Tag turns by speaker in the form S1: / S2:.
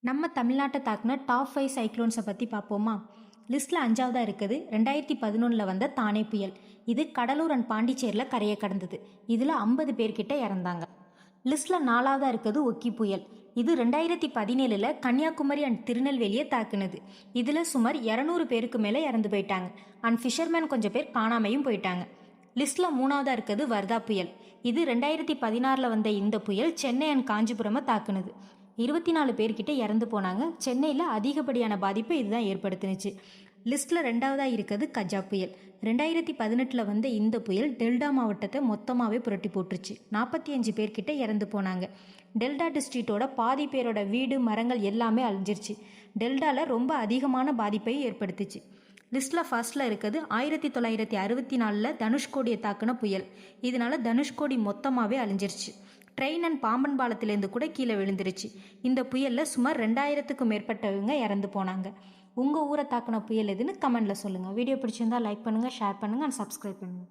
S1: நம்ம தமிழ்நாட்டை தாக்குன டாப் 5 சைக்ளோன்ஸை பற்றி பார்ப்போமா? லிஸ்ட்டில் 5ஆவதாக இருக்குது 2011 வந்த தானே புயல். இது கடலூர் அண்ட் பாண்டிச்சேரியில் கரையை கடந்தது. இதில் 50 பேர்கிட்ட இறந்தாங்க. லிஸ்ட்டில் 4ஆவதாக இருக்குது ஒக்கி புயல். இது 2017 கன்னியாகுமரி அண்ட் திருநெல்வேலியை தாக்குனது. இதில் சுமார் 200 பேருக்கு மேலே இறந்து போயிட்டாங்க. அண்ட் ஃபிஷர்மேன் கொஞ்சம் பேர் காணாமையும் போயிட்டாங்க. லிஸ்ட்டில் 3ஆவதாக இருக்குது வர்தா புயல். இது 2016 வந்த இந்த புயல் சென்னை அண்ட் காஞ்சிபுரமை தாக்குனது. 24 பேர்கிட்ட இறந்து போனாங்க. சென்னையில் அதிகப்படியான பாதிப்பை இதுதான் ஏற்படுத்தினுச்சு. லிஸ்ட்டில் 2ஆவதாக இருக்கிறது கஜா புயல். 2018 வந்த இந்த புயல் டெல்டா மாவட்டத்தை மொத்தமாகவே புரட்டி போட்டுருச்சு. 45 பேர்கிட்ட இறந்து போனாங்க. டெல்டா டிஸ்ட்ரிக்டோட பாதி பேரோட வீடு மரங்கள் எல்லாமே அழிஞ்சிருச்சு. டெல்டாவில் ரொம்ப அதிகமான பாதிப்பை ஏற்படுத்துச்சு. லிஸ்ட்டில் ஃபர்ஸ்ட்டில் இருக்கிறது 1964 தனுஷ்கோடியை தாக்குன புயல். இதனால தனுஷ்கோடி மொத்தமாகவே அழிஞ்சிருச்சு. ட்ரெயின் அண்ட் பாம்பன் பாலத்திலேருந்து கூட கீழே விழுந்துருச்சு. இந்த புயலில் சுமார் 2000க்கும் மேற்பட்டவங்க இறந்து போனாங்க. உங்கள் ஊரை தாக்குன புயல் எதுன்னு கமெண்டில் சொல்லுங்கள். வீடியோ பிடிச்சிருந்தா லைக் பண்ணுங்கள், ஷேர் பண்ணுங்கள் அண்ட் சப்ஸ்கிரைப் பண்ணுங்கள்.